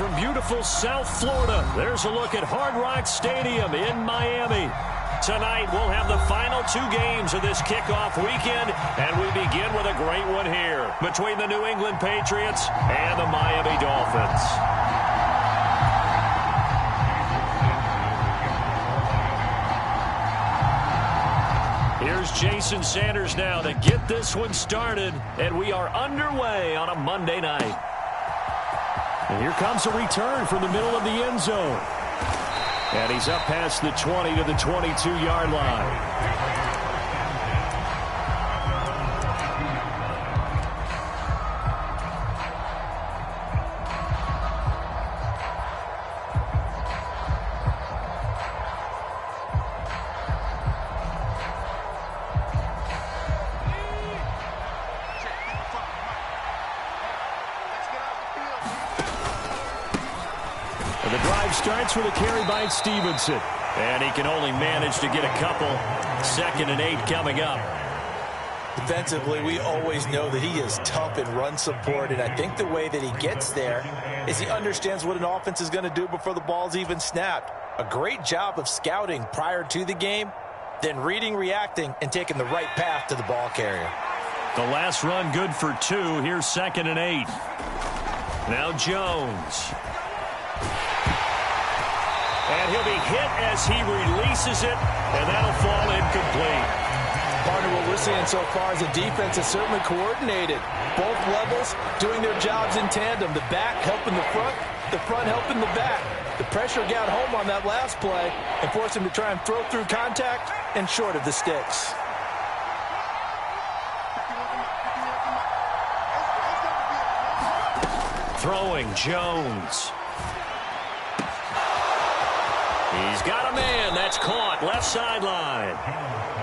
from beautiful South Florida. There's a look at Hard Rock Stadium in Miami. Tonight, we'll have the final two games of this kickoff weekend, and we begin with a great one here between the New England Patriots and the Miami Dolphins. Here's Jason Sanders now to get this one started, and we are underway on a Monday night. And here comes a return from the middle of the end zone. And he's up past the 20 to the 22-yard line. The drive starts with a carry by Stevenson. And he can only manage to get a couple. 2nd and 8 coming up. Defensively, we always know that he is tough in run support, and I think the way that he gets there is he understands what an offense is going to do before the ball's even snapped. A great job of scouting prior to the game, then reading, reacting, and taking the right path to the ball carrier. The last run good for 2. Here's 2nd and 8. Now Jones. And he'll be hit as he releases it, and that'll fall incomplete. Partner, what we're seeing so far is the defense is certainly coordinated. Both levels doing their jobs in tandem. The back helping the front helping the back. The pressure got home on that last play and forced him to try and throw through contact and short of the sticks. Throwing Jones. He's got a man. That's caught. Left sideline.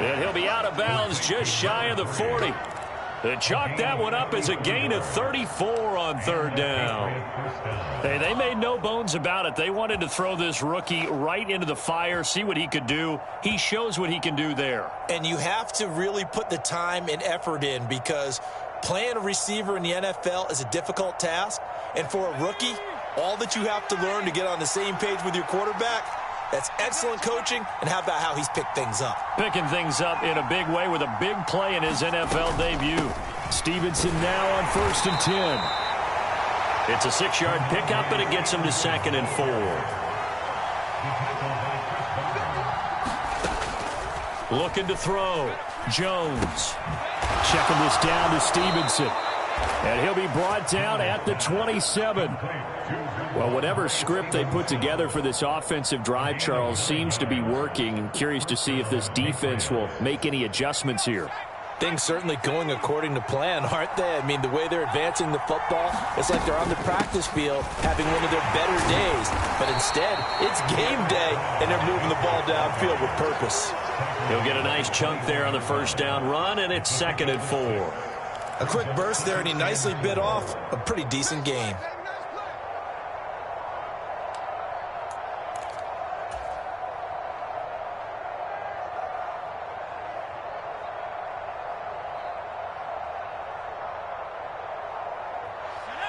And he'll be out of bounds just shy of the 40. They chalk that one up as a gain of 34 on 3rd down. Hey, they made no bones about it. They wanted to throw this rookie right into the fire, see what he could do. He shows what he can do there. And you have to really put the time and effort in, because playing a receiver in the NFL is a difficult task. And for a rookie, all that you have to learn to get on the same page with your quarterback, that's excellent coaching. And how about how he's picked things up? Picking things up in a big way with a big play in his NFL debut. Stevenson now on 1st and 10. It's a 6-yard pickup, and it gets him to 2nd and 4. Looking to throw. Jones. Checking this down to Stevenson. And he'll be brought down at the 27. Well, whatever script they put together for this offensive drive, Charles, seems to be working. I'm curious to see if this defense will make any adjustments here. Things certainly going according to plan, aren't they? I mean, the way they're advancing the football, it's like they're on the practice field having one of their better days. But instead, it's game day, and they're moving the ball downfield with purpose. He'll get a nice chunk there on the 1st down run, and it's 2nd and 4. A quick burst there, and he nicely bit off a pretty decent gain.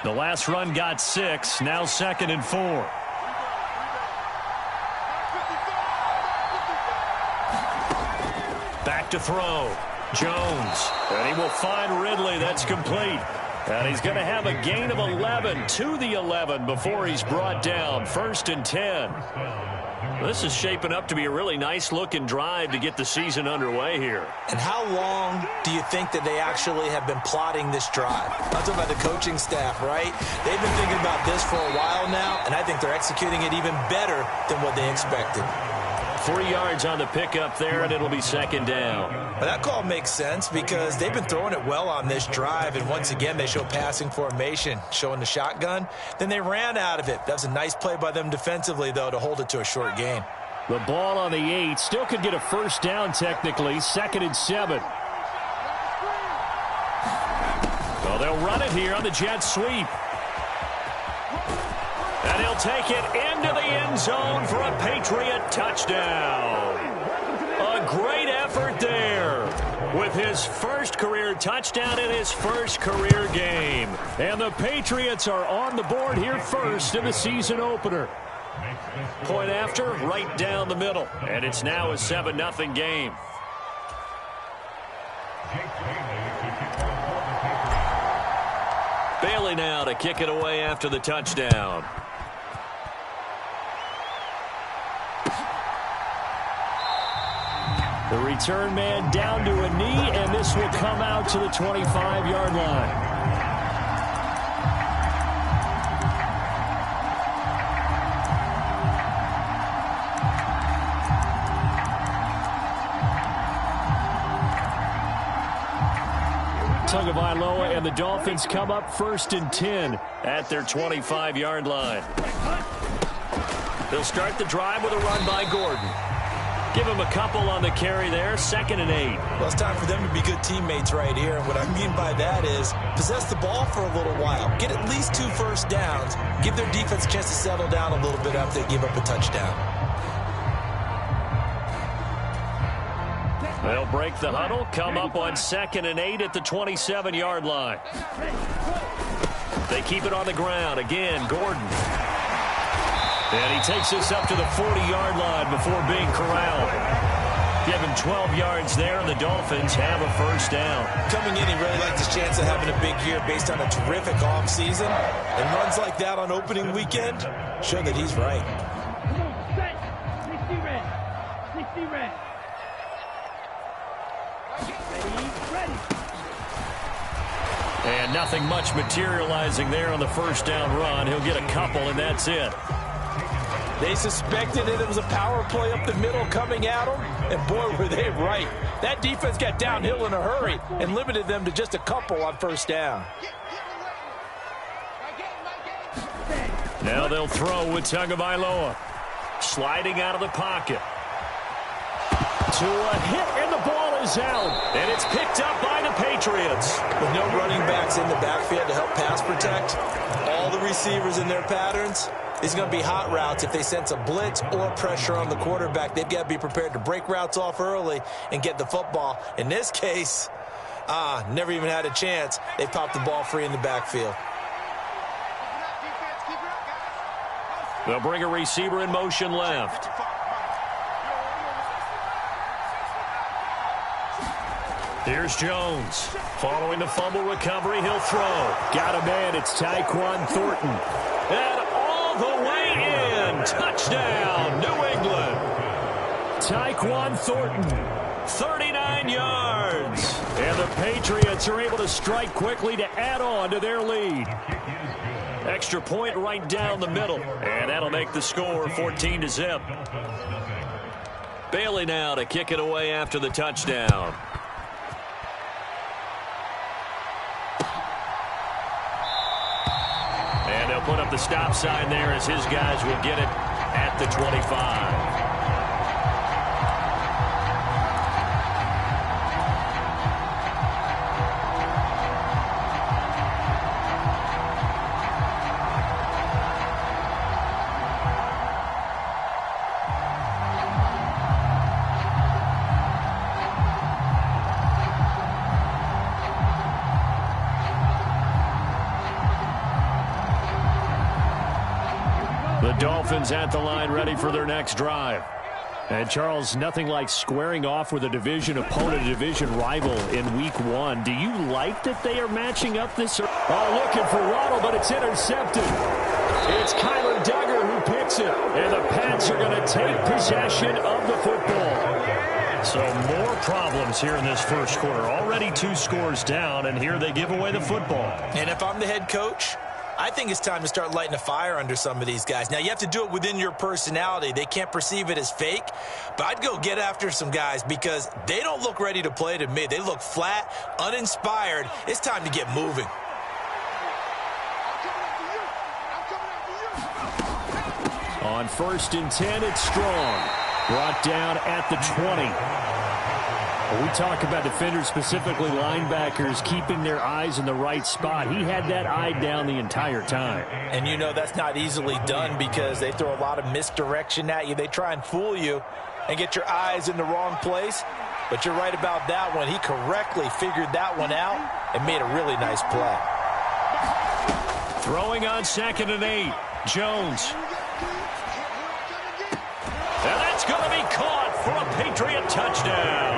The last run got 6. Now 2nd and 4. Back to throw. Jones. And he will find Ridley. That's complete. And he's going to have a gain of 11 to the 11 before he's brought down. 1st and 10. This is shaping up to be a really nice-looking drive to get the season underway here. And how long do you think that they actually have been plotting this drive? I'm talking about the coaching staff, right? They've been thinking about this for a while now, and I think they're executing it even better than what they expected. 3 yards on the pickup there, and it'll be 2nd down. But that call makes sense because they've been throwing it well on this drive, and once again they show passing formation, showing the shotgun. Then they ran out of it. That was a nice play by them defensively, though, to hold it to a short gain. The ball on the 8. Still could get a 1st down technically. 2nd and 7. Well, they'll run it here on the jet sweep. And he'll take it into the end zone for a Patriot touchdown. A great effort there. with his first career touchdown in his first career game. And the Patriots are on the board here first in the season opener. Point after, right down the middle. And it's now a 7-0 game. Bailey now to kick it away after the touchdown. The return man down to a knee, and this will come out to the 25-yard line. Tagovailoa and the Dolphins come up 1st and 10 at their 25-yard line. They'll start the drive with a run by Gordon. Give him a couple on the carry there, 2nd and 8. Well, it's time for them to be good teammates right here. And what I mean by that is possess the ball for a little while. Get at least 2 first downs. Give their defense a chance to settle down a little bit after they give up a touchdown. They'll break the huddle, come up on 2nd and 8 at the 27-yard line. They keep it on the ground. Again, Gordon. And he takes this up to the 40-yard line before being corralled. Give him 12 yards there, and the Dolphins have a first down. Coming in, he really likes his chance of having a big year based on a terrific offseason. And runs like that on opening weekend show that he's right. And nothing much materializing there on the first down run. He'll get a couple, and that's it. They suspected that it was a power play up the middle coming at them, and boy, were they right. That defense got downhill in a hurry and limited them to just a couple on first down. Now they'll throw with Tagovailoa. Sliding out of the pocket. To a hit, and the ball is out. And it's picked up by the Patriots. With no running backs in the backfield to help pass protect, all the receivers in their patterns, these are going to be hot routes. If they sense a blitz or pressure on the quarterback, they've got to be prepared to break routes off early and get the football. In this case, never even had a chance. They popped the ball free in the backfield. They'll bring a receiver in motion left. Here's Jones. Following the fumble recovery, he'll throw. Got a man. It's Tyquan Thornton. And all the way in. Touchdown, New England. Tyquan Thornton, 39 yards. And the Patriots are able to strike quickly to add on to their lead. Extra point right down the middle. And that'll make the score 14-0. Bailey now to kick it away after the touchdown. And they'll put up the stop sign there as his guys will get it at the 25. The Dolphins at the line ready for their next drive. And, Charles, nothing like squaring off with a division opponent, a division rival in Week 1. Do you like that they are matching up this? Oh, looking for Waddle, but it's intercepted. It's Kyler Duggar who picks it. And the Pats are going to take possession of the football. So more problems here in this first quarter. Already 2 scores down, and here they give away the football. And if I'm the head coach, I think it's time to start lighting a fire under some of these guys. Now, you have to do it within your personality. They can't perceive it as fake. But I'd go get after some guys because they don't look ready to play to me. They look flat, uninspired. It's time to get moving. On 1st and 10, it's Strong. Brought down at the 20. We talk about defenders, specifically linebackers, keeping their eyes in the right spot. He had that eye down the entire time. And you know that's not easily done because they throw a lot of misdirection at you. They try and fool you and get your eyes in the wrong place. But you're right about that one. He correctly figured that one out and made a really nice play. Throwing on 2nd and 8. Jones. And that's going to be caught for a Patriot touchdown.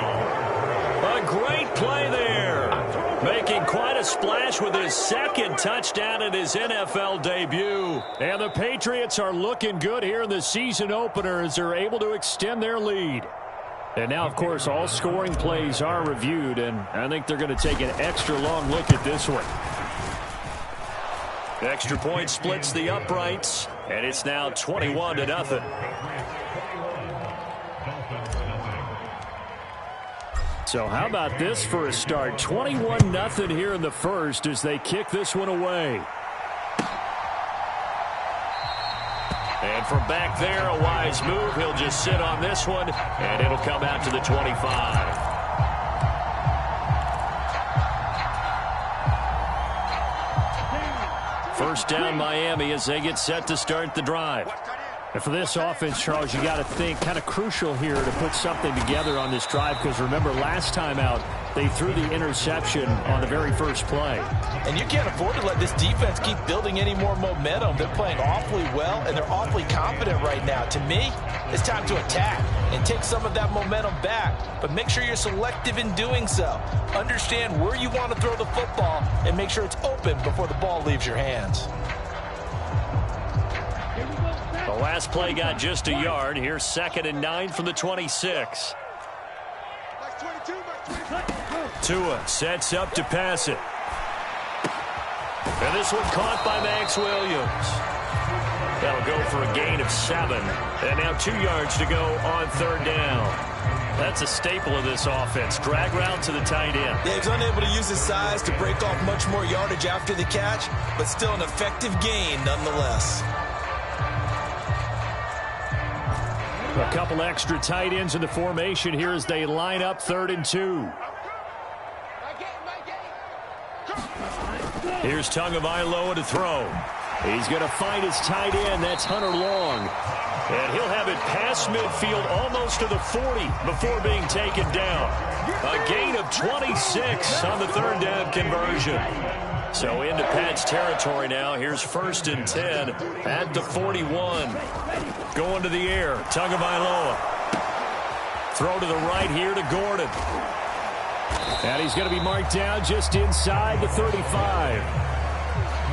A great play there. Making quite a splash with his 2nd touchdown in his NFL debut. And the Patriots are looking good here in the season opener as they're able to extend their lead. And now, of course, all scoring plays are reviewed, and I think they're going to take an extra long look at this one. Extra point splits the uprights, and it's now 21-0. So how about this for a start? 21-0 here in the first as they kick this one away. And from back there, a wise move. He'll just sit on this one, and it'll come out to the 25. First down, Miami, as they get set to start the drive. And for this offense, Charles, you got to think kind of crucial here to put something together on this drive, because remember, last time out, they threw the interception on the very first play. And you can't afford to let this defense keep building any more momentum. They're playing awfully well, and they're awfully confident right now. To me, it's time to attack and take some of that momentum back, but make sure you're selective in doing so. Understand where you want to throw the football and make sure it's open before the ball leaves your hands. The last play got just a yard. Here's 2nd and 9 from the 26. Tua sets up to pass it. And this one caught by Max Williams. That'll go for a gain of 7. And now 2 yards to go on 3rd down. That's a staple of this offense. Drag route to the tight end. Yeah, he's unable to use his size to break off much more yardage after the catch, but still an effective gain nonetheless. A couple extra tight ends in the formation here as they line up 3rd and 2. Here's Tagovailoa to throw. He's going to find his tight end. That's Hunter Long. And he'll have it past midfield almost to the 40 before being taken down. A gain of 26 on the 3rd down conversion. So into Pat's territory now. Here's 1st and 10 at the 41. Going to the air. Tagovailoa. Throw to the right here to Gordon. And he's going to be marked down just inside the 35.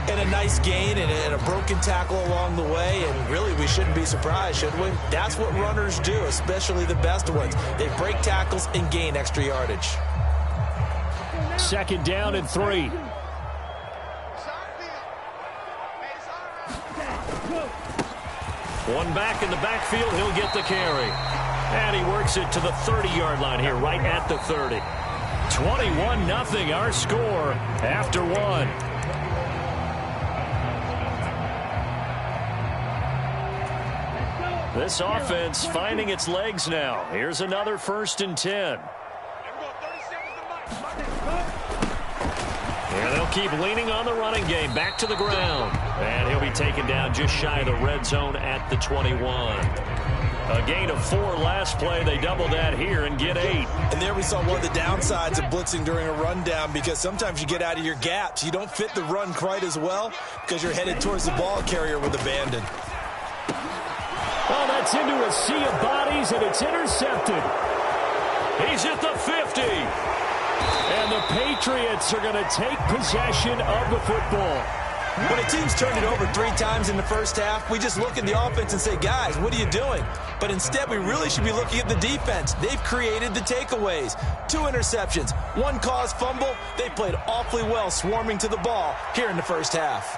And a nice gain and a broken tackle along the way. And really, we shouldn't be surprised, should we? That's what runners do, especially the best ones. They break tackles and gain extra yardage. 2nd down and 3. One back in the backfield. He'll get the carry. And he works it to the 30-yard line here, right at the 30. 21-0 our score after 1. This offense finding its legs now. Here's another 1st and 10. And they'll keep leaning on the running game. Back to the ground. And he'll be taken down just shy of the red zone at the 21. A gain of 4 last play. They double that here and get 8. And there we saw one of the downsides of blitzing during a rundown, because sometimes you get out of your gaps. You don't fit the run quite as well because you're headed towards the ball carrier with abandon. Oh, that's into a sea of bodies, and it's intercepted. He's at the 50. And the Patriots are going to take possession of the football. When a team's turned it over 3 times in the first half, we just look at the offense and say, guys, what are you doing? But instead, we really should be looking at the defense. They've created the takeaways. 2 interceptions, 1 caused fumble. They played awfully well swarming to the ball here in the first half.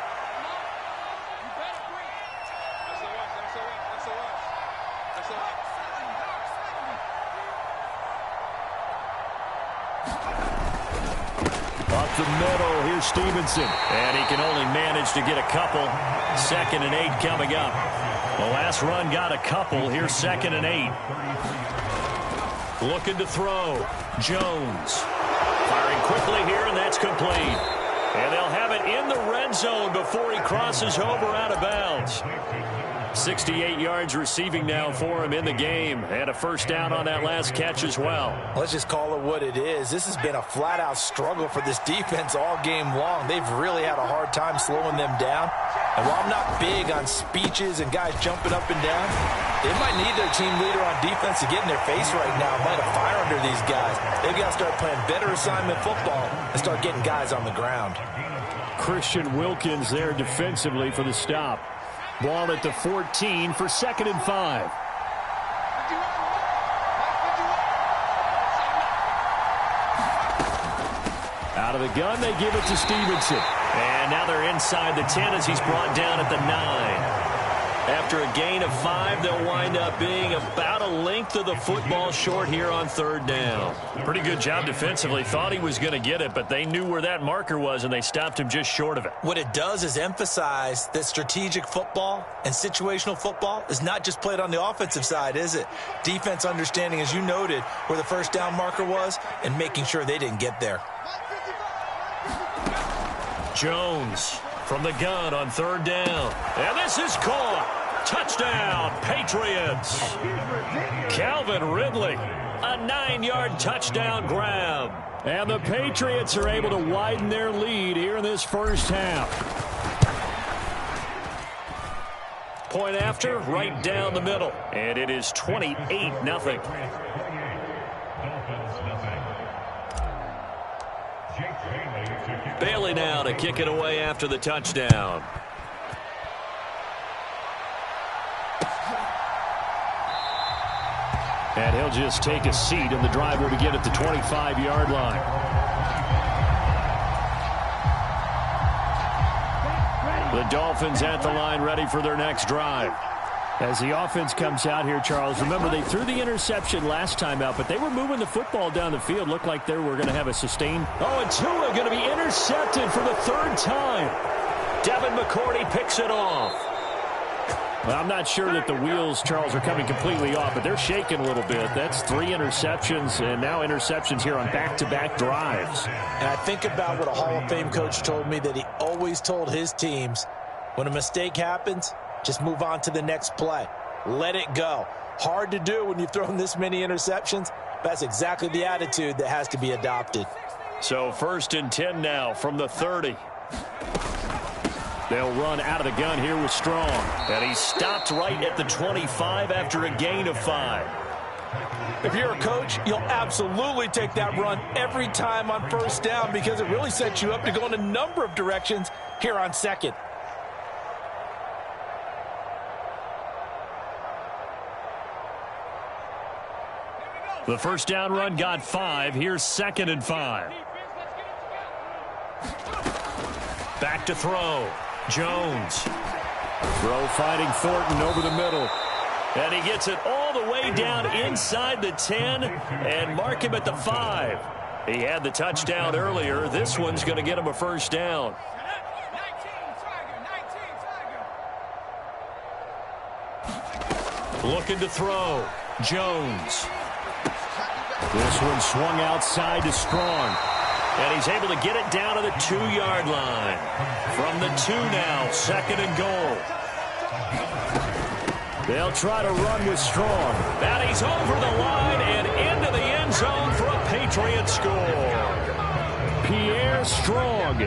Up the middle, here's Stevenson. And he can only manage to get a couple. 2nd and 8 coming up. The last run got a couple. Here's 2nd and 8. Looking to throw. Jones. Firing quickly here, and that's complete. And they'll have it in the red zone before he crosses over out of bounds. 68 yards receiving now for him in the game. And a first down on that last catch as well. Let's just call it what it is. This has been a flat-out struggle for this defense all game long. They've really had a hard time slowing them down. And while I'm not big on speeches and guys jumping up and down, they might need their team leader on defense to get in their face right now, light a fire under these guys. They've got to start playing better assignment football and start getting guys on the ground. Christian Wilkins there defensively for the stop. Ball at the 14 for 2nd and 5. Out of the gun, they give it to Stevenson. And now they're inside the 10 as he's brought down at the 9. After a gain of 5, they'll wind up being about a length of the football short here on 3rd down. Pretty good job defensively. Thought he was going to get it, but they knew where that marker was, and they stopped him just short of it. What it does is emphasize that strategic football and situational football is not just played on the offensive side, is it? Defense understanding, as you noted, where the first down marker was and making sure they didn't get there. Jones from the gun on 3rd down. And this is caught. Touchdown, Patriots. Calvin Ridley, a 9-yard touchdown grab. And the Patriots are able to widen their lead here in this first half. Point after, right down the middle. And it is 28-0. Bailey now to kick it away after the touchdown. And he'll just take a seat, and the drive will begin at the 25-yard line. The Dolphins at the line ready for their next drive. As the offense comes out here, Charles, remember they threw the interception last time out, but they were moving the football down the field. Looked like they were going to have a sustained. Oh, and Tua going to be intercepted for the 3rd time. Devin McCourty picks it off. Well, I'm not sure that the wheels, Charles, are coming completely off, but they're shaking a little bit. That's 3 interceptions, and now interceptions here on back-to-back drives. And I think about what a Hall of Fame coach told me, that he always told his teams, when a mistake happens, just move on to the next play. Let it go. Hard to do when you've thrown this many interceptions. That's exactly the attitude that has to be adopted. So 1st and 10 now from the 30. They'll run out of the gun here with Strong. And he stopped right at the 25 after a gain of 5. If you're a coach, you'll absolutely take that run every time on 1st down, because it really sets you up to go in a number of directions here on 2nd. The first down run got 5. Here's 2nd and 5. Back to throw. Jones. Throw finding Thornton over the middle. And he gets it all the way down inside the 10 and mark him at the 5. He had the touchdown earlier. This one's going to get him a first down. Looking to throw. Jones. This one swung outside to Strong. And he's able to get it down to the 2-yard line. From the 2 now, 2nd and goal. They'll try to run with Strong. And he's over the line and into the end zone for a Patriot score. Pierre Strong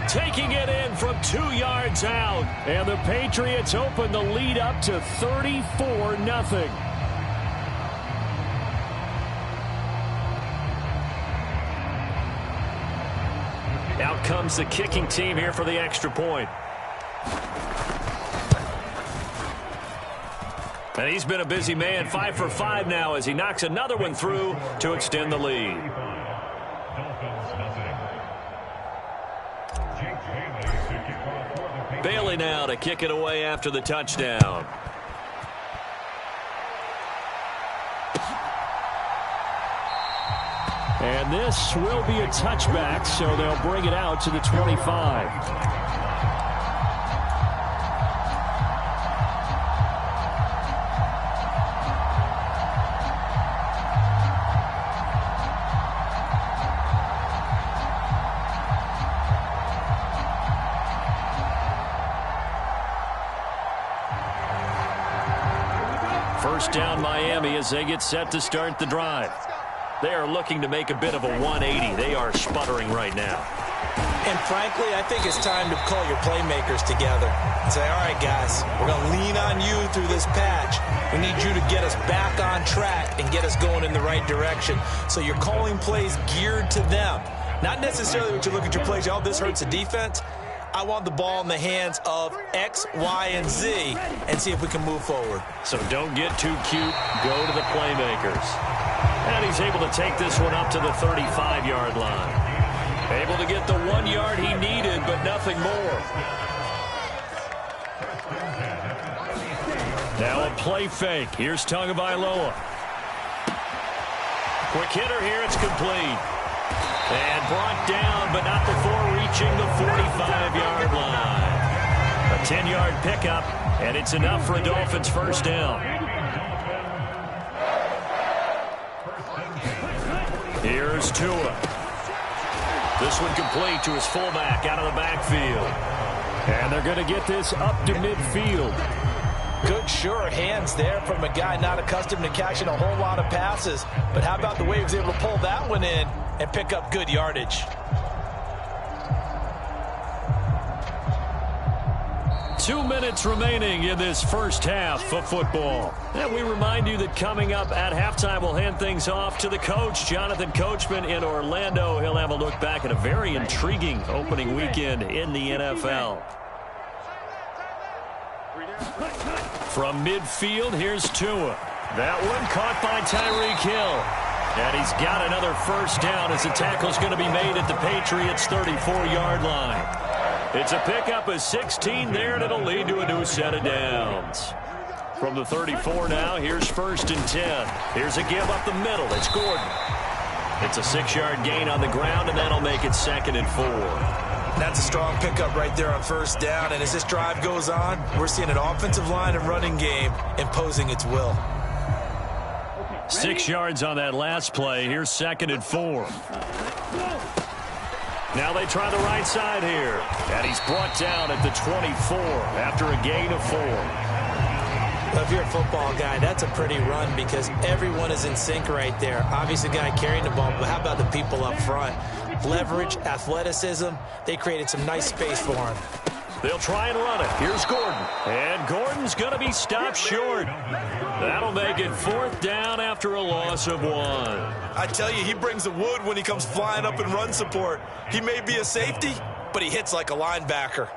taking it in from 2 yards out. And the Patriots open the lead up to 34-0. Out comes the kicking team here for the extra point. And he's been a busy man, 5 for 5 now as he knocks another one through to extend the lead. Bailey now to kick it away after the touchdown. And this will be a touchback, so they'll bring it out to the 25. first down Miami as they get set to start the drive. They are looking to make a bit of a 180. They are sputtering right now. And frankly, I think it's time to call your playmakers together and say, all right, guys, we're going to lean on you through this patch. We need you to get us back on track and get us going in the right direction. So you're calling plays geared to them. Not necessarily what you look at your plays, oh, this hurts the defense. I want the ball in the hands of X, Y, and Z and see if we can move forward. So don't get too cute. Go to the playmakers. And he's able to take this one up to the 35-yard line. Able to get the 1 yard he needed, but nothing more. Now a play fake. Here's Tagovailoa. Quick hitter here. It's complete. And brought down, but not before reaching the 45-yard line. A 10-yard pickup, and it's enough for a Dolphins first down. Here's Tua. This one complete to his fullback out of the backfield. And they're going to get this up to midfield. Good, sure hands there from a guy not accustomed to catching a whole lot of passes. But how about the way he was able to pull that one in and pick up good yardage? 2 minutes remaining in this first half of football. And we remind you that coming up at halftime, we'll hand things off to the coach, Jonathan Coachman in Orlando. He'll have a look back at a very intriguing opening weekend in the NFL. From midfield, here's Tua. That one caught by Tyreek Hill. And he's got another first down as the tackle's going to be made at the Patriots' 34-yard line. It's a pickup of 16 there, and it'll lead to a new set of downs. From the 34 now, here's 1st and 10. Here's a give up the middle. It's Gordon. It's a 6-yard gain on the ground, and that'll make it 2nd and 4. That's a strong pickup right there on first down. And as this drive goes on, we're seeing an offensive line and running game imposing its will. 6 yards on that last play. Here's 2nd and 4. Now they try the right side here. And he's brought down at the 24 after a gain of 4. Well, if you're a football guy, that's a pretty run because everyone is in sync right there. Obviously, the guy carrying the ball, but how about the people up front? Leverage, athleticism, they created some nice space for him. They'll try and run it. Here's Gordon. And Gordon's going to be stopped short. That'll make it 4th down after a loss of 1. I tell you, he brings the wood when he comes flying up in run support. He may be a safety, but he hits like a linebacker.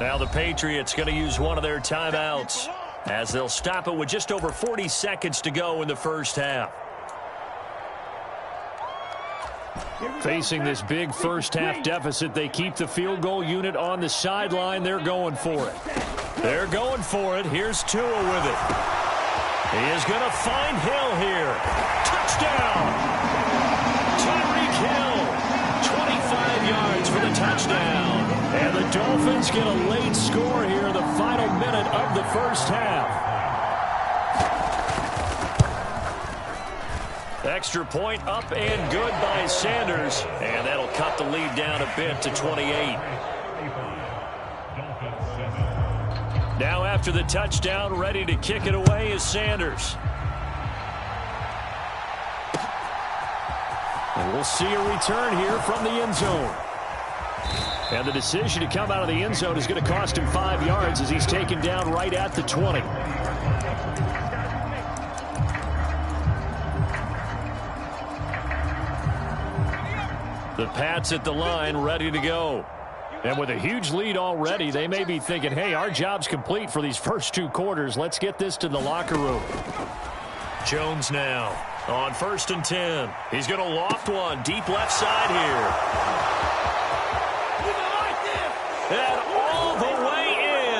Now the Patriots going to use one of their timeouts as they'll stop it with just over 40 seconds to go in the first half. Facing this big first-half deficit, they keep the field goal unit on the sideline. They're going for it. They're going for it. Here's Tua with it. He is going to find Hill here. Touchdown! Tyreek Hill, 25 yards for the touchdown. And the Dolphins get a late score here in the final minute of the first half. Extra point up and good by Sanders. And that'll cut the lead down a bit to 28. Now after the touchdown, ready to kick it away is Sanders. And we'll see a return here from the end zone. And the decision to come out of the end zone is going to cost him 5 yards as he's taken down right at the 20. The Pats at the line, ready to go. And with a huge lead already, they may be thinking, hey, our job's complete for these first 2 quarters. Let's get this to the locker room. Jones now on 1st and 10. He's going to loft one deep left side here. And all the way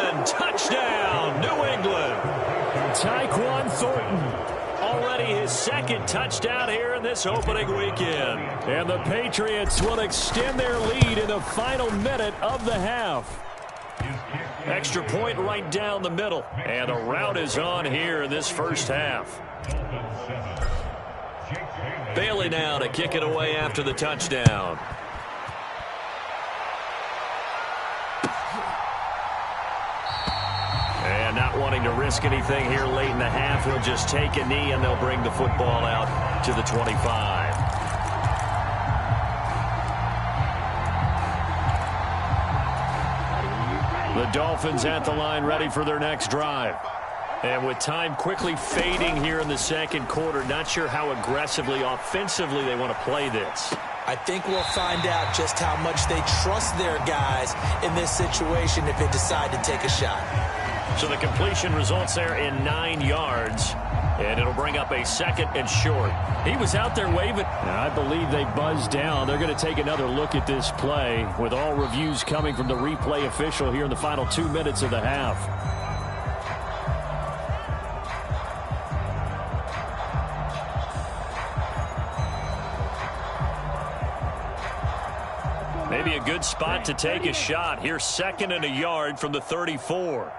in. Touchdown, New England. Tyquan Thornton. Already his 2nd touchdown here in this opening weekend. And the Patriots will extend their lead in the final minute of the half. Extra point right down the middle. And a rout is on here in this first half. Bailey now to kick it away after the touchdown. not wanting to risk anything here late in the half, he'll just take a knee and they'll bring the football out to the 25. The Dolphins at the line ready for their next drive. And with time quickly fading here in the second quarter, not sure how aggressively, offensively they want to play this. I think we'll find out just how much they trust their guys in this situation if they decide to take a shot. So the completion results there in 9 yards, and it'll bring up a 2nd and short. He was out there waving. And I believe they buzzed down. They're going to take another look at this play with all reviews coming from the replay official here in the final 2 minutes of the half. Maybe a good spot to take a shot. Here's 2nd and a yard from the 34.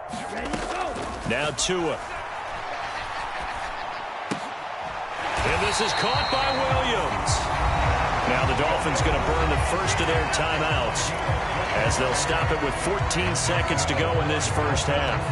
Now Tua. And this is caught by Williams. Now the Dolphins going to burn the first of their timeouts as they'll stop it with 14 seconds to go in this first half.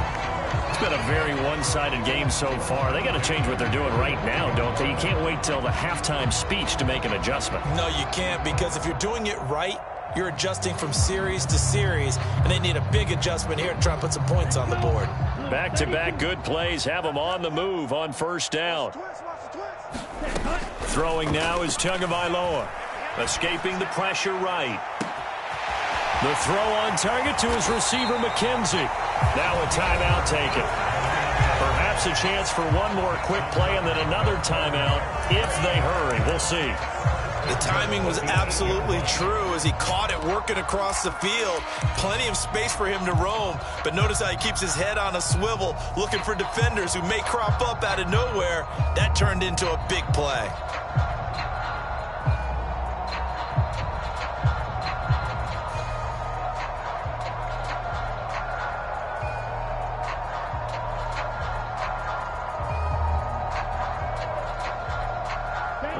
It's been a very one-sided game so far. They got to change what they're doing right now, don't they? You can't wait till the halftime speech to make an adjustment. No, you can't, because if you're doing it right, you're adjusting from series to series, and they need a big adjustment here to try and put some points on the board. Back-to-back good plays have them on the move on first down. Throwing now is Tagovailoa, escaping the pressure right. The throw on target to his receiver, McKenzie. Now a timeout taken. Perhaps a chance for one more quick play and then another timeout if they hurry. We'll see. The timing was absolutely true as he caught it working across the field. Plenty of space for him to roam, but notice how he keeps his head on a swivel looking for defenders who may crop up out of nowhere. That turned into a big play.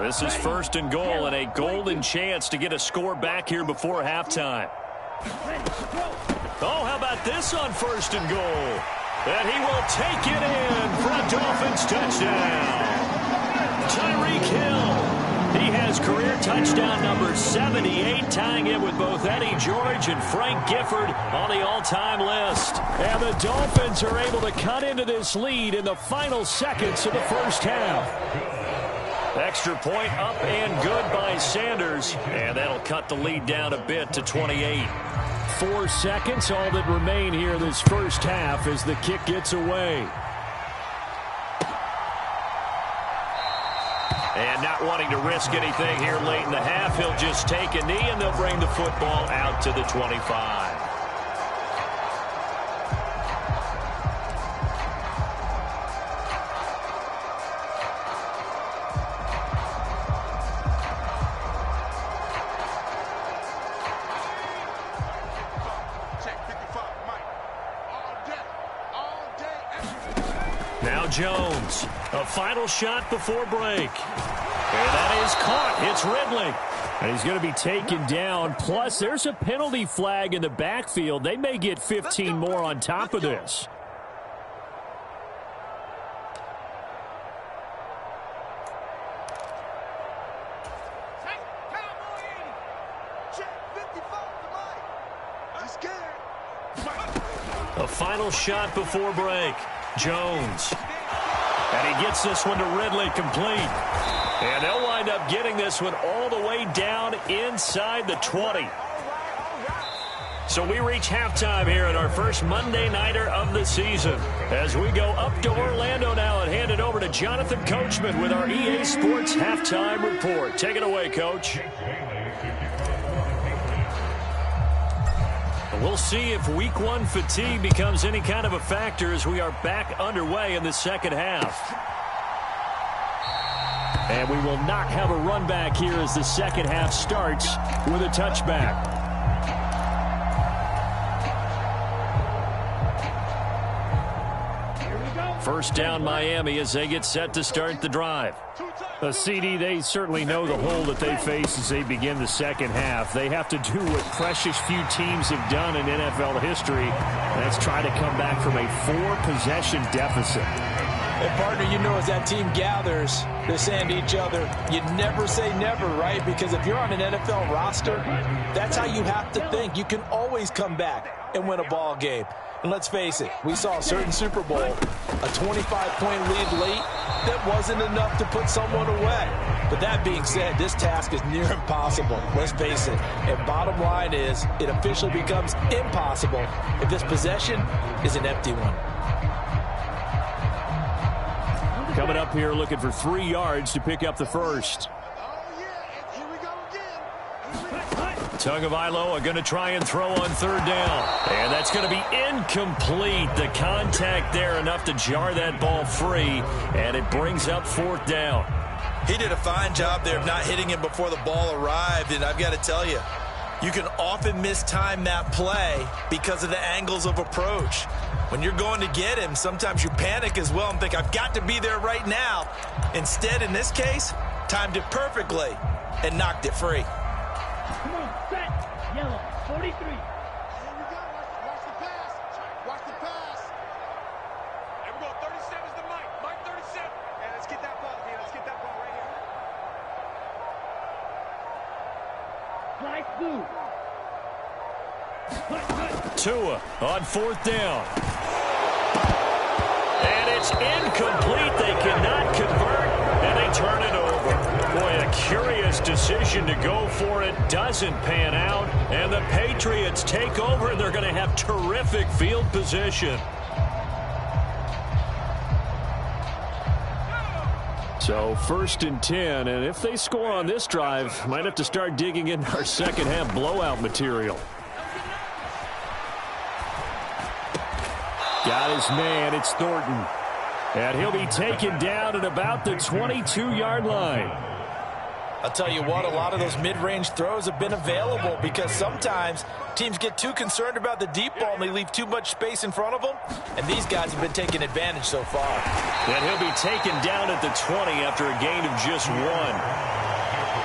This is 1st and goal and a golden chance to get a score back here before halftime. Oh, how about this on 1st and goal? And he will take it in for a Dolphins touchdown. Tyreek Hill. He has career touchdown number 78, tying it with both Eddie George and Frank Gifford on the all-time list. And the Dolphins are able to cut into this lead in the final seconds of the first half. Extra point up and good by Sanders, and that'll cut the lead down a bit to 28. 4 seconds, all that remain here this first half as the kick gets away. And not wanting to risk anything here late in the half, he'll just take a knee and they'll bring the football out to the 25. Now Jones, a final shot before break. And that is caught. It's Ridley. And he's going to be taken down. Plus, there's a penalty flag in the backfield. They may get 15 more on top of this. A final shot before break. Jones. And he gets this one to Ridley complete. And they'll wind up getting this one all the way down inside the 20. So we reach halftime here in our first Monday Nighter of the season. As we go up to Orlando now and hand it over to Jonathan Coachman with our EA Sports Halftime Report. Take it away, Coach. We'll see if week one fatigue becomes any kind of a factor as we are back underway in the second half. And we will not have a run back here as the second half starts with a touchback. First down Miami as they get set to start the drive. CD, they certainly know the hole that they face as they begin the second half. They have to do what precious few teams have done in NFL history. That's try to come back from a 4-possession deficit. And partner, you know, as that team gathers, they're saying to each other, you never say never, right? Because if you're on an NFL roster, that's how you have to think. You can always come back and win a ball game. And let's face it, we saw a certain Super Bowl, a 25-point lead late, that wasn't enough to put someone away. But that being said, this task is near impossible. Let's face it. And bottom line is, it officially becomes impossible if this possession is an empty one. Coming up here looking for 3 yards to pick up the first. Tagovailoa are going to try and throw on third down. And that's going to be incomplete. The contact there enough to jar that ball free. And it brings up fourth down. He did a fine job there of not hitting him before the ball arrived. And I've got to tell you, you can often mistime that play because of the angles of approach. When you're going to get him, sometimes you panic as well and think, I've got to be there right now. Instead, in this case, timed it perfectly and knocked it free. Come on, set, yellow, 43. Here we go, watch the pass, watch the pass. Here we go, 37's the Mike 37. Yeah, let's get that ball, man, let's get that ball right here. Tua on fourth down. And it's incomplete. They cannot convert, and they turn it over. Boy, a curious decision to go for it. Doesn't pan out, and the Patriots take over, and they're going to have terrific field position. So first and 10, and if they score on this drive, might have to start digging in our second half blowout material. Got his man, it's Thornton. And he'll be taken down at about the 22-yard line. I'll tell you what, a lot of those mid-range throws have been available because sometimes teams get too concerned about the deep ball and they leave too much space in front of them, and these guys have been taking advantage so far. And he'll be taken down at the 20 after a gain of just 1.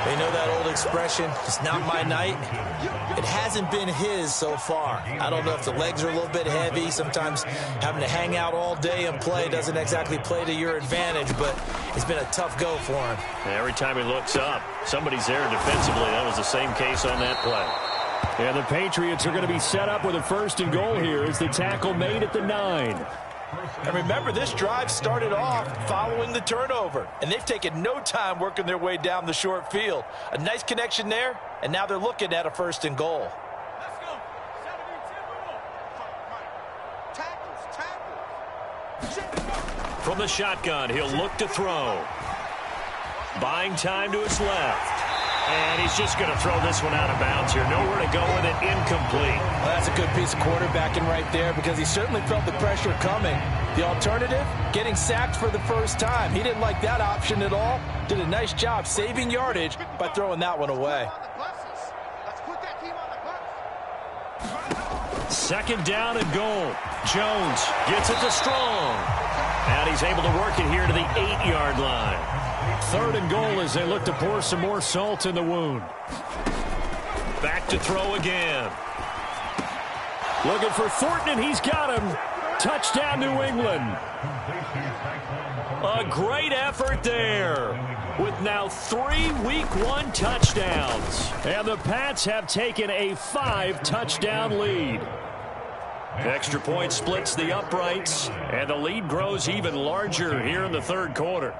They know that old expression, it's not my night. It hasn't been his so far. I don't know if the legs are a little bit heavy. Sometimes having to hang out all day and play doesn't exactly play to your advantage, but it's been a tough go for him. Every time he looks up, somebody's there defensively. That was the same case on that play. And the Patriots are going to be set up with a first and goal here as the tackle made at the 9. And remember, this drive started off following the turnover, and they've taken no time working their way down the short field. A nice connection there, and now they're looking at a first and goal. Let's go. Tackles. From the shotgun, he'll look to throw. Buying time to his left. And he's just going to throw this one out of bounds here. Nowhere to go with it. Incomplete. Well, that's a good piece of quarterbacking right there because he certainly felt the pressure coming. The alternative, getting sacked for the first time. He didn't like that option at all. Did a nice job saving yardage by throwing that one away. Let's put that team on the bus. Second down and goal. Jones gets it to Strong. And he's able to work it here to the 8-yard line. Third and goal as they look to pour some more salt in the wound. Back to throw again. Looking for Thornton, and he's got him. Touchdown, New England. A great effort there with now 3 Week 1 touchdowns. And the Pats have taken a 5-touchdown lead. Extra point splits the uprights, and the lead grows even larger here in the third quarter.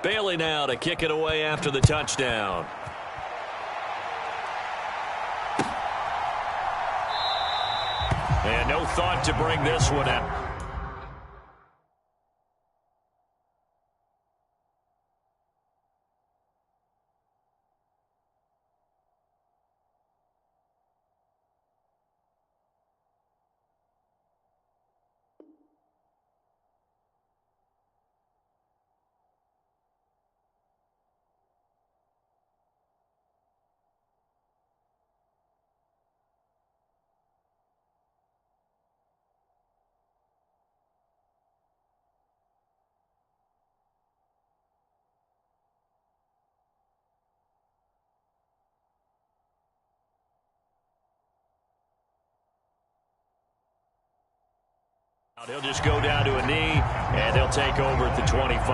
Bailey now to kick it away after the touchdown. And no thought to bring this one out. He'll just go down to a knee, and they'll take over at the 25.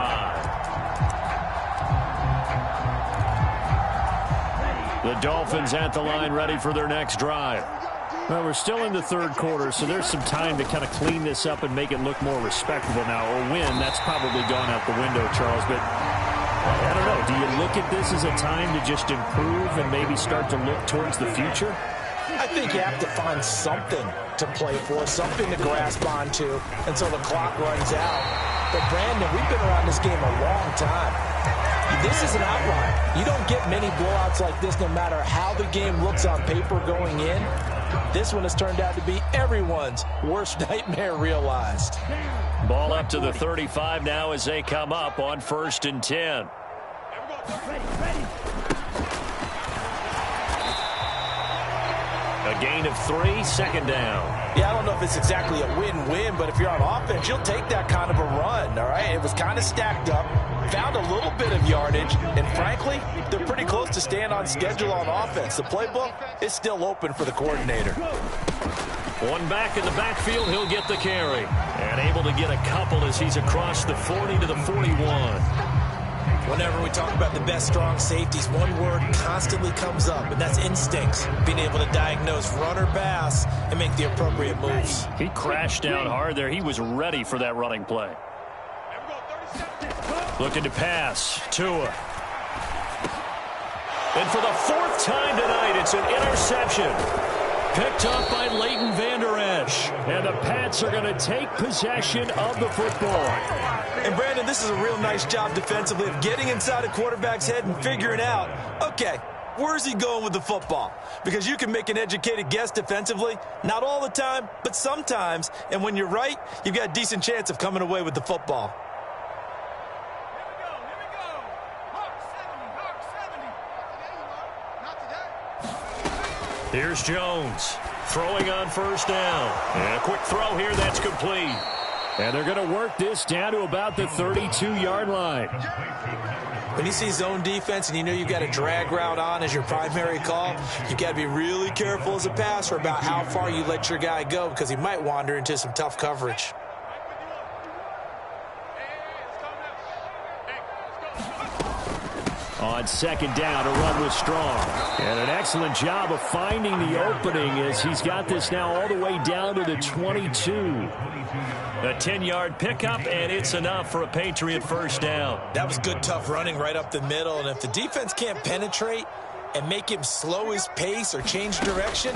The Dolphins at the line ready for their next drive. Well, we're still in the third quarter, so there's some time to kind of clean this up and make it look more respectable now. A win, that's probably gone out the window, Charles. But I don't know. Do you look at this as a time to just improve and maybe start to look towards the future? I think you have to find something to play for, something to grasp onto until the clock runs out. But, Brandon, we've been around this game a long time. This is an outlier. You don't get many blowouts like this no matter how the game looks on paper going in. This one has turned out to be everyone's worst nightmare realized. Ball up to the 35 now as they come up on 1st and 10. A gain of 3, 2nd down. Yeah, I don't know if it's exactly a win-win, but if you're on offense, you'll take that kind of a run, all right? It was kind of stacked up, found a little bit of yardage, and frankly, they're pretty close to staying on schedule on offense. The playbook is still open for the coordinator. One back in the backfield, he'll get the carry. And able to get a couple as he's across the 40 to the 41. Whenever we talk about the best strong safeties, one word constantly comes up, and that's instincts. Being able to diagnose run or pass and make the appropriate moves. He crashed down hard there. He was ready for that running play. Looking to pass. Tua. And for the 4th time tonight, it's an interception. Picked up by Leighton Vander Esch. And the Pats are going to take possession of the football. And, Brandon, this is a real nice job defensively of getting inside a quarterback's head and figuring out, okay, where's he going with the football? Because you can make an educated guess defensively, not all the time, but sometimes. And when you're right, you've got a decent chance of coming away with the football. Here's Jones throwing on 1st down. And a quick throw here that's complete. And they're going to work this down to about the 32-yard line. When you see zone defense and you know you've got a drag route on as your primary call, you've got to be really careful as a passer about how far you let your guy go because he might wander into some tough coverage. On 2nd down, a run was strong. And an excellent job of finding the opening as he's got this now all the way down to the 22. A 10-yard pickup, and it's enough for a Patriot 1st down. That was good, tough running right up the middle. And if the defense can't penetrate and make him slow his pace or change direction,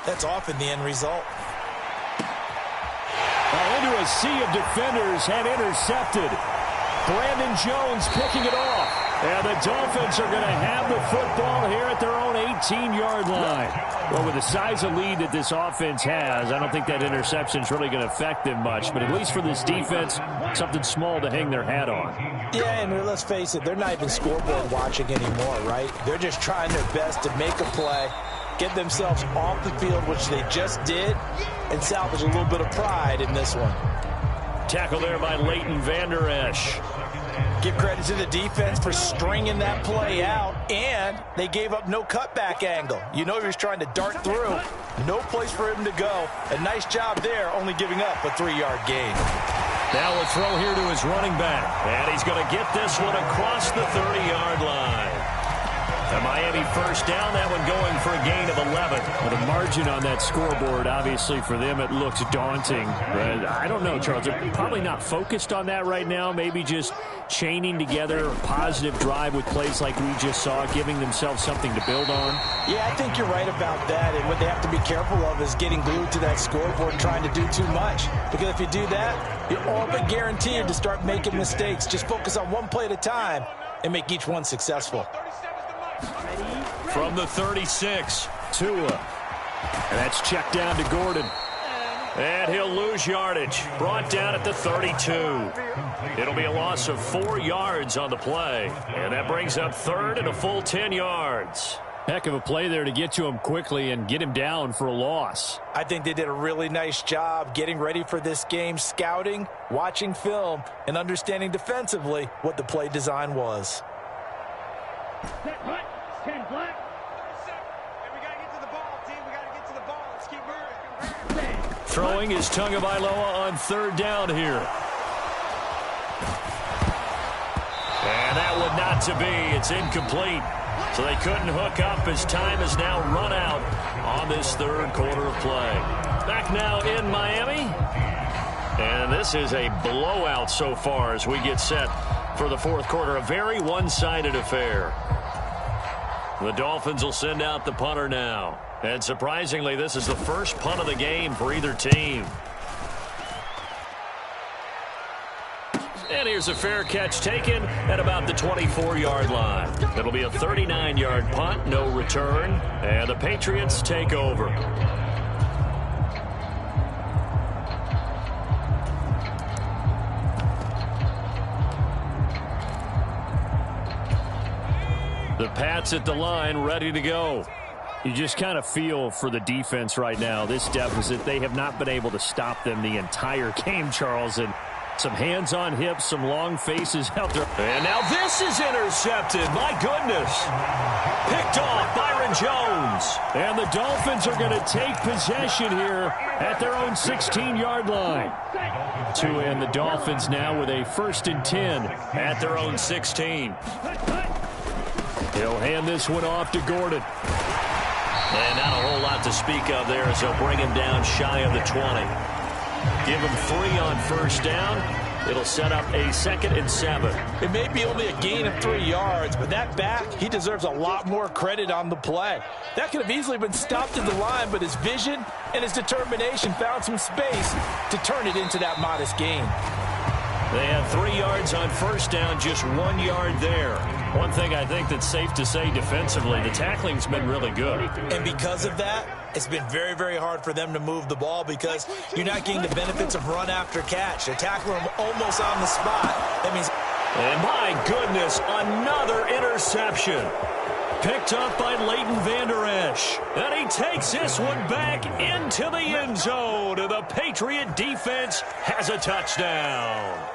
that's often the end result. Into a sea of defenders and intercepted. Brandon Jones picking it off. And the Dolphins are going to have the football here at their own 18-yard line. Well, with the size of lead that this offense has, I don't think that interception is really going to affect them much. But at least for this defense, something small to hang their hat on. Yeah, and let's face it, they're not even scoreboard watching anymore, right? They're just trying their best to make a play, get themselves off the field, which they just did, and salvage a little bit of pride in this one. Tackle there by Leighton Vander Esch. Give credit to the defense for stringing that play out, and they gave up no cutback angle. You know he was trying to dart through. No place for him to go. A nice job there, only giving up a 3-yard gain. Now a throw here to his running back, and he's going to get this one across the 30-yard line. The Miami 1st down, that one going for a gain of 11. Well, the margin on that scoreboard, obviously for them, it looks daunting. But I don't know, Charles. They're probably not focused on that right now. Maybe just chaining together a positive drive with plays like we just saw, giving themselves something to build on. Yeah, I think you're right about that. And what they have to be careful of is getting glued to that scoreboard and trying to do too much. Because if you do that, you're all but guaranteed to start making mistakes. Just focus on one play at a time and make each one successful. From the 36, Tua. And that's checked down to Gordon. And he'll lose yardage. Brought down at the 32. It'll be a loss of 4 yards on the play. And that brings up 3rd and a full 10 yards. Heck of a play there to get to him quickly and get him down for a loss. I think they did a really nice job getting ready for this game, scouting, watching film, and understanding defensively what the play design was. 10 black. And we got to get to the ball, team. We got to get to the ball. Let's keep moving. Throwing is Tagovailoa on third down here. And that would not to be. It's incomplete. So they couldn't hook up as time is now run out on this third quarter of play. Back now in Miami. And this is a blowout so far as we get set for the fourth quarter. A very one-sided affair. The Dolphins will send out the punter now. And surprisingly, this is the first punt of the game for either team. And here's a fair catch taken at about the 24-yard line. It'll be a 39-yard punt, no return, and the Patriots take over. The Pats at the line, ready to go. You just kind of feel for the defense right now. This deficit, they have not been able to stop them the entire game, Charles. And some hands on hips, some long faces out there. And now this is intercepted. My goodness. Picked off Byron Jones. And the Dolphins are going to take possession here at their own 16-yard line. And the Dolphins now with a 1st and 10 at their own 16. He'll hand this one off to Gordon. And not a whole lot to speak of there as they'll bring him down shy of the 20. Give him 3 on first down. It'll set up a 2nd and 7. It may be only a gain of 3 yards, but that back, he deserves a lot more credit on the play. That could have easily been stopped at the line, but his vision and his determination found some space to turn it into that modest gain. They had 3 yards on first down, just 1 yard there. One thing I think that's safe to say defensively, the tackling's been really good. And because of that, it's been very, very hard for them to move the ball because you're not getting the benefits of run after catch. They tackle him almost on the spot. That means... And my goodness, another interception. Picked up by Leighton Vander Esch. And he takes this one back into the end zone. And the Patriot defense has a touchdown.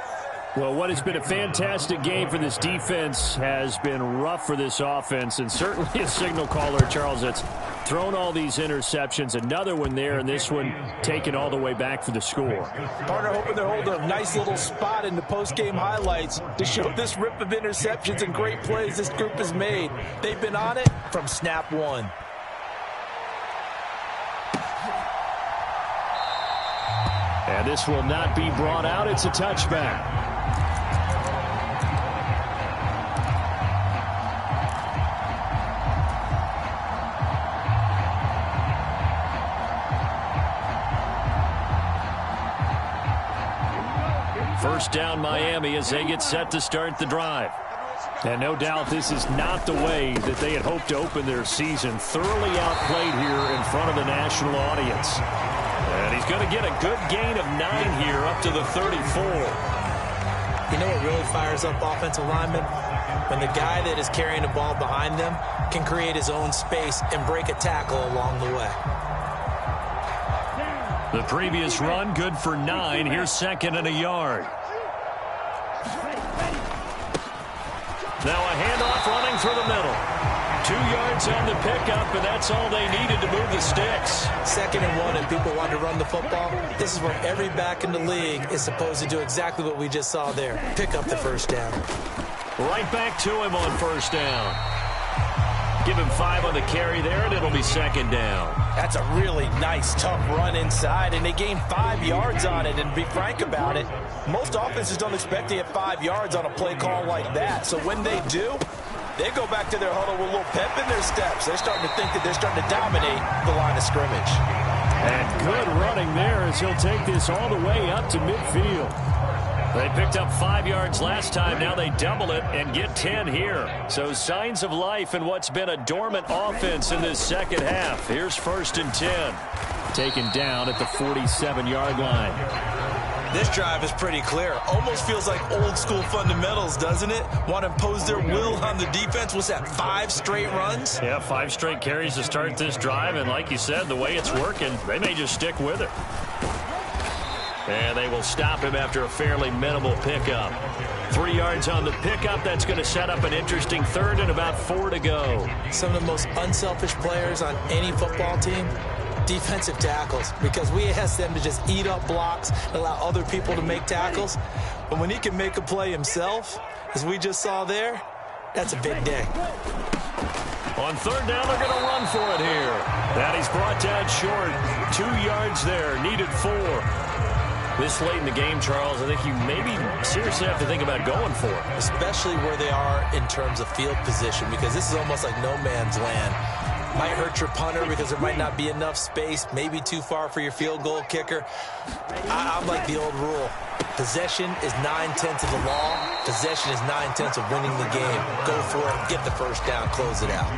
Well, what has been a fantastic game for this defense has been rough for this offense, and certainly a signal caller, Charles, that's thrown all these interceptions. Another one there, and this one taken all the way back for the score. Partner hoping they're holding a nice little spot in the post-game highlights to show this rip of interceptions and great plays this group has made. They've been on it from snap one. And this will not be brought out. It's a touchback. First down Miami as they get set to start the drive. And no doubt this is not the way that they had hoped to open their season. Thoroughly outplayed here in front of the national audience. And he's going to get a good gain of 9 here up to the 34. You know what really fires up offensive linemen? When the guy that is carrying the ball behind them can create his own space and break a tackle along the way. The previous run, good for 9. Here's 2nd and a yard. Now a handoff running through the middle. 2 yards on the pickup, and that's all they needed to move the sticks. 2nd and 1, and people want to run the football. This is where every back in the league is supposed to do exactly what we just saw there. Pick up the first down. Right back to him on first down. Give him 5 on the carry there, and it'll be 2nd down. That's a really nice, tough run inside, and they gained 5 yards on it. And to be frank about it, most offenses don't expect to get 5 yards on a play call like that. So when they do, they go back to their huddle with a little pep in their steps. They're starting to think that they're starting to dominate the line of scrimmage. And good running there as he'll take this all the way up to midfield. They picked up 5 yards last time. Now they double it and get 10 here. So signs of life in what's been a dormant offense in this second half. Here's 1st and 10. Taken down at the 47-yard line. This drive is pretty clear. Almost feels like old school fundamentals, doesn't it? Want to impose their will on the defense. What's that, 5 straight runs? Yeah, 5 straight carries to start this drive. And like you said, the way it's working, they may just stick with it. And they will stop him after a fairly minimal pickup. 3 yards on the pickup. That's going to set up an interesting 3rd and about 4 to go. Some of the most unselfish players on any football team defensive tackles, because we ask them to just eat up blocks and allow other people to make tackles. But when he can make a play himself, as we just saw there, that's a big day. On third down, they're going to run for it here. And he's brought down short. 2 yards there, needed 4. This late in the game, Charles, I think you maybe seriously have to think about going for it. Especially where they are in terms of field position, because this is almost like no man's land. Might hurt your punter because there might not be enough space, maybe too far for your field goal kicker. I'm like the old rule. Possession is 9/10 of the law. Possession is 9/10 of winning the game. Go for it, get the first down, close it out.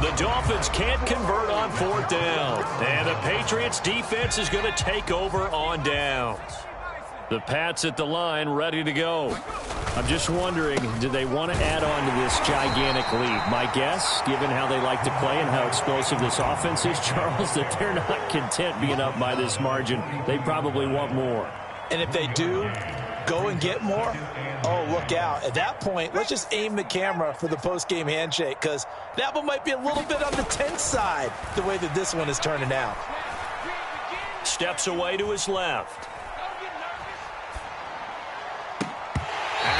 The Dolphins can't convert on fourth down. And the Patriots defense is going to take over on downs. The Pats at the line, ready to go. I'm just wondering, do they want to add on to this gigantic lead? My guess, given how they like to play and how explosive this offense is, Charles, that they're not content being up by this margin. They probably want more. And if they do go and get more, oh, look out. At that point, let's just aim the camera for the post-game handshake, because that one might be a little bit on the tense side, the way that this one is turning out. Steps away to his left.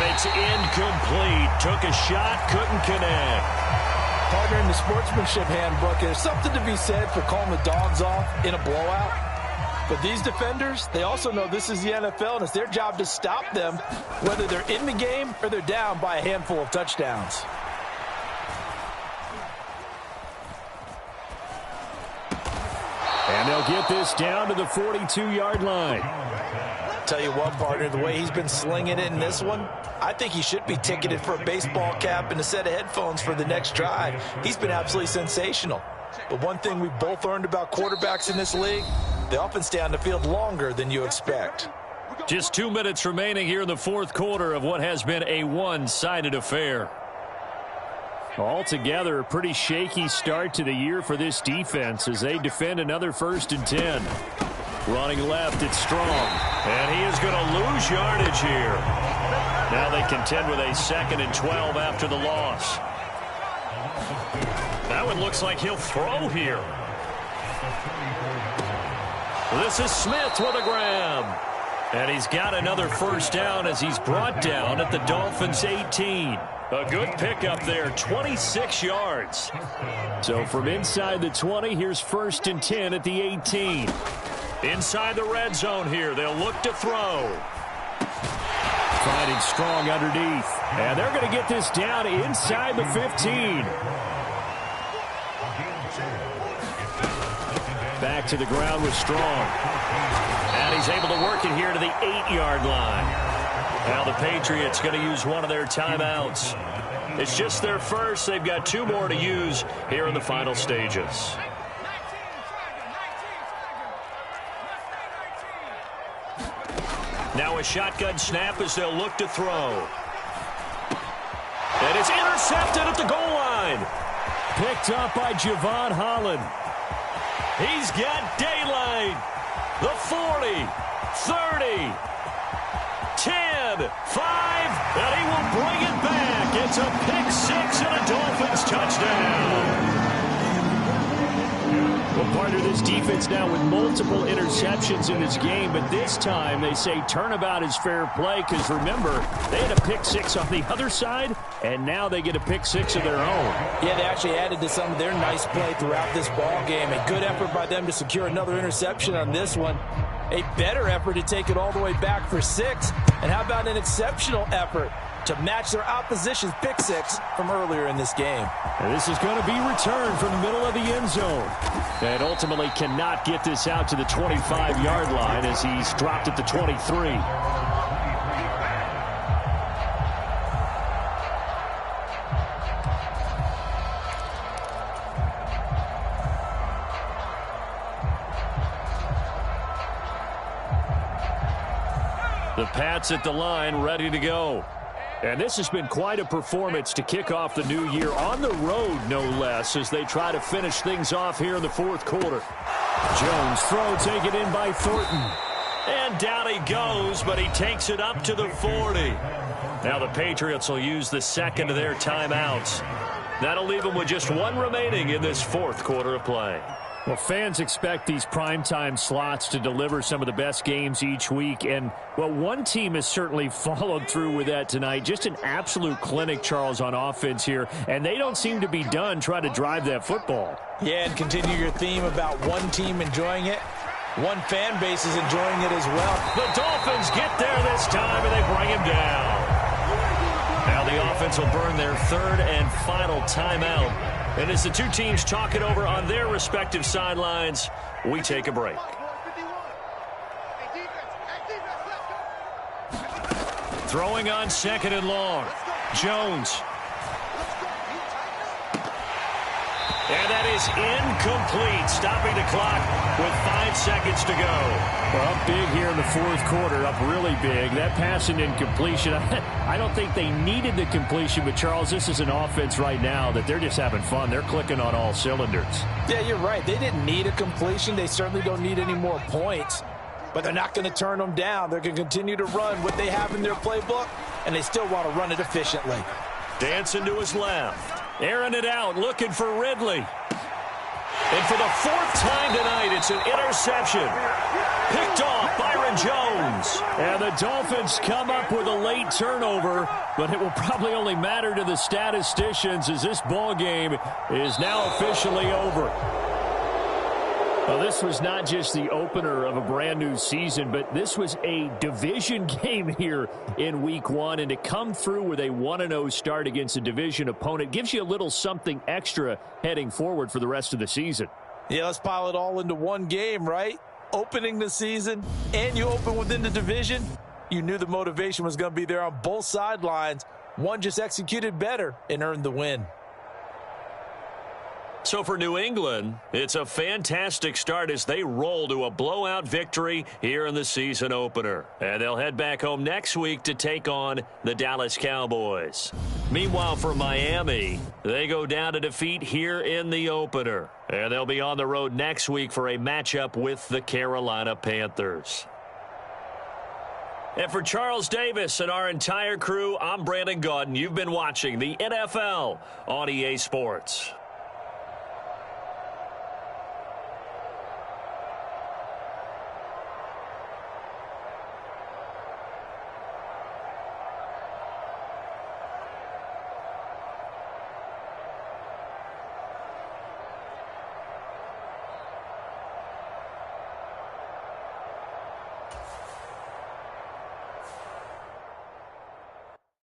And it's incomplete. Took a shot, couldn't connect. Partner, in the sportsmanship handbook, there's something to be said for calling the dogs off in a blowout. But these defenders, they also know this is the NFL, and it's their job to stop them, whether they're in the game or they're down by a handful of touchdowns. And they'll get this down to the 42-yard line. Tell you what, partner, the way he's been slinging it in this one, I think he should be ticketed for a baseball cap and a set of headphones for the next drive. He's been absolutely sensational. But one thing we both learned about quarterbacks in this league, they often stay on the field longer than you expect. Just 2 minutes remaining here in the fourth quarter of what has been a one-sided affair. Altogether, a pretty shaky start to the year for this defense as they defend another 1st and 10. Running left, it's Strong. And he is going to lose yardage here. Now they contend with a 2nd and 12 after the loss. That one looks like he'll throw here. This is Smith with a grab. And he's got another first down as he's brought down at the Dolphins' 18. A good pickup there, 26 yards. So from inside the 20, here's 1st and 10 at the 18. Inside the red zone here, they'll look to throw. Finding Strong underneath. And they're going to get this down inside the 15. Back to the ground with Strong. And he's able to work it here to the 8-yard line. Now the Patriots going to use one of their timeouts. It's just their first. They've got 2 more to use here in the final stages. Now a shotgun snap as they'll look to throw. And it's intercepted at the goal line. Picked up by Javon Holland. He's got daylight. The 40, 30, 10, 5, and he will bring it back. It's a pick 6 and a Dolphins touchdown. Well, part of this defense now with multiple interceptions in this game, but this time they say turnabout is fair play because, remember, they had a pick 6 on the other side, and now they get a pick 6 of their own. Yeah, they actually added to some of their nice play throughout this ball game. A good effort by them to secure another interception on this one. A better effort to take it all the way back for 6. And how about an exceptional effort to match their opposition's pick 6 from earlier in this game. And this is going to be returned from the middle of the end zone. And ultimately cannot get this out to the 25-yard line as he's dropped at the 23. The Pats at the line, ready to go. And this has been quite a performance to kick off the new year on the road, no less, as they try to finish things off here in the fourth quarter. Jones throw taken in by Thornton. And down he goes, but he takes it up to the 40. Now the Patriots will use the second of their timeouts. That'll leave them with just one remaining in this fourth quarter of play. Well, fans expect these primetime slots to deliver some of the best games each week. And, well, one team has certainly followed through with that tonight. Just an absolute clinic, Charles, on offense here. And they don't seem to be done trying to drive that football. Yeah, and continue your theme about one team enjoying it. One fan base is enjoying it as well. The Dolphins get there this time, and they bring him down. Now the offense will burn their third and final timeout. And as the two teams talk it over on their respective sidelines, we take a break. Throwing on second and long. Jones. And that is incomplete, stopping the clock with 5 seconds to go. Well, up big here in the fourth quarter, up really big. That pass and incompletion, I don't think they needed the completion, but, Charles, this is an offense right now that they're just having fun. They're clicking on all cylinders. Yeah, you're right. They didn't need a completion. They certainly don't need any more points, but they're not going to turn them down. They're going to continue to run what they have in their playbook, and they still want to run it efficiently. Dancing to his left. Airing it out, looking for Ridley. And for the fourth time tonight, it's an interception. Picked off Byron Jones. And the Dolphins come up with a late turnover, but it will probably only matter to the statisticians as this ball game is now officially over. Well, this was not just the opener of a brand new season, but this was a division game here in week one. And to come through with a 1-0 start against a division opponent gives you a little something extra heading forward for the rest of the season. Yeah, let's pile it all into one game, right? Opening the season, and you open within the division. You knew the motivation was going to be there on both sidelines. One just executed better and earned the win. So for New England, it's a fantastic start as they roll to a blowout victory here in the season opener. And they'll head back home next week to take on the Dallas Cowboys. Meanwhile, for Miami, they go down to defeat here in the opener. And they'll be on the road next week for a matchup with the Carolina Panthers. And for Charles Davis and our entire crew, I'm Brandon Gaudin. You've been watching the NFL on EA Sports.